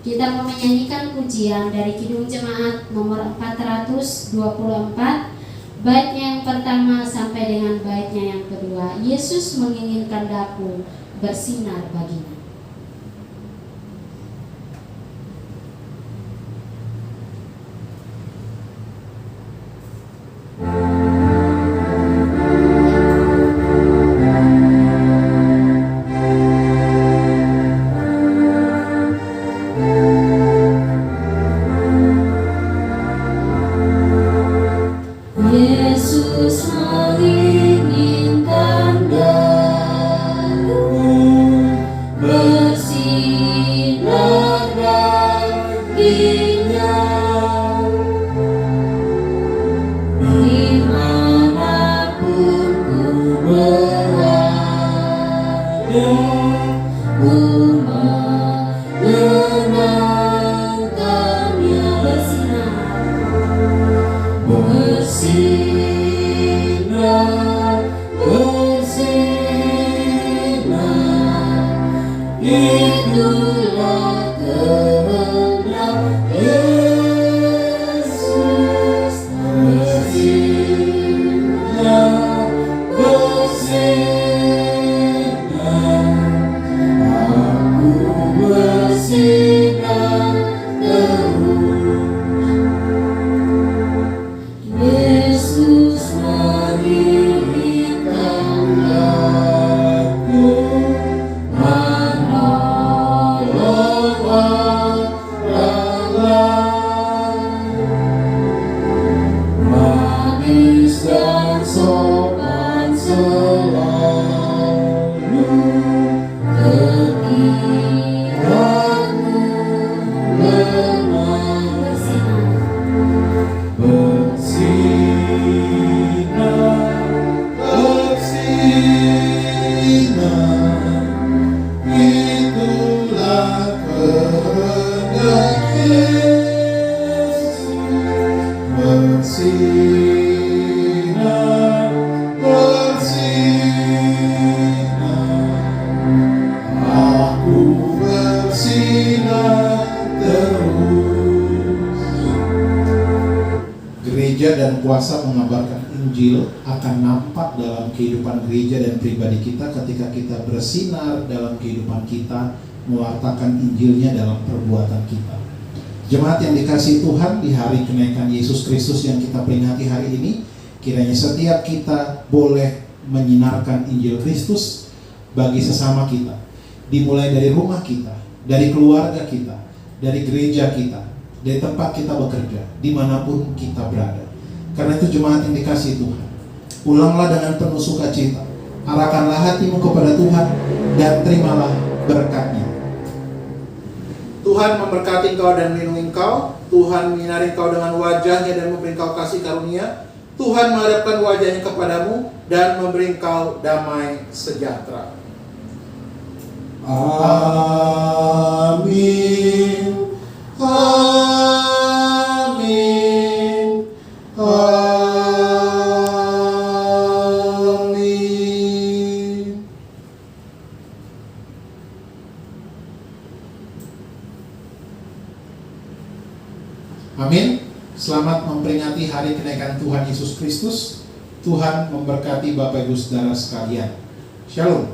Speaker 1: Kita mau menyanyikan pujian dari Kidung Jemaat nomor 424. Baitnya yang pertama sampai dengan baitnya yang kedua. Yesus menginginkan daku bersinar baginya.
Speaker 6: Yesus menginginkan daku bersinar baginya, dimanapun ku berada, ku menyenangkannya. Bersinar, itulah kehendak Yesus. Aku bersinar terus. Yesus menginginkan daku menolong orang lain, manis dan sopan selalu ketiakmu lemah.
Speaker 2: Bersinar, itulah kehendak Yesus. Bersinar, aku bersinar terus. Gereja dan kuasa mengabarkan Injil akan nampak dalam kehidupan gereja dan pribadi kita ketika kita bersinar dalam kehidupan kita, mewartakan Injilnya dalam perbuatan kita. Jemaat yang dikasihi Tuhan, di hari kenaikan Yesus Kristus yang kita peringati hari ini, kiranya setiap kita boleh menyinarkan Injil Kristus bagi sesama kita, dimulai dari rumah kita, dari keluarga kita, dari gereja kita, dari tempat kita bekerja, dimanapun kita berada. Karena itu jemaat yang dikasihi Tuhan, pulanglah dengan penuh sukacita, arahkanlah hatimu kepada Tuhan, dan terimalah berkat-Nya. Tuhan memberkati engkau dan melindungi engkau. Tuhan menyinari engkau dengan wajah-Nya dan memberi engkau kasih karunia. Tuhan menghadapkan wajah-Nya kepadamu dan memberi engkau damai sejahtera. Amin. Amin. Amin. Amin. Selamat memperingati hari kenaikan Tuhan Yesus Kristus. Tuhan memberkati Bapak Ibu Saudara sekalian. Shalom.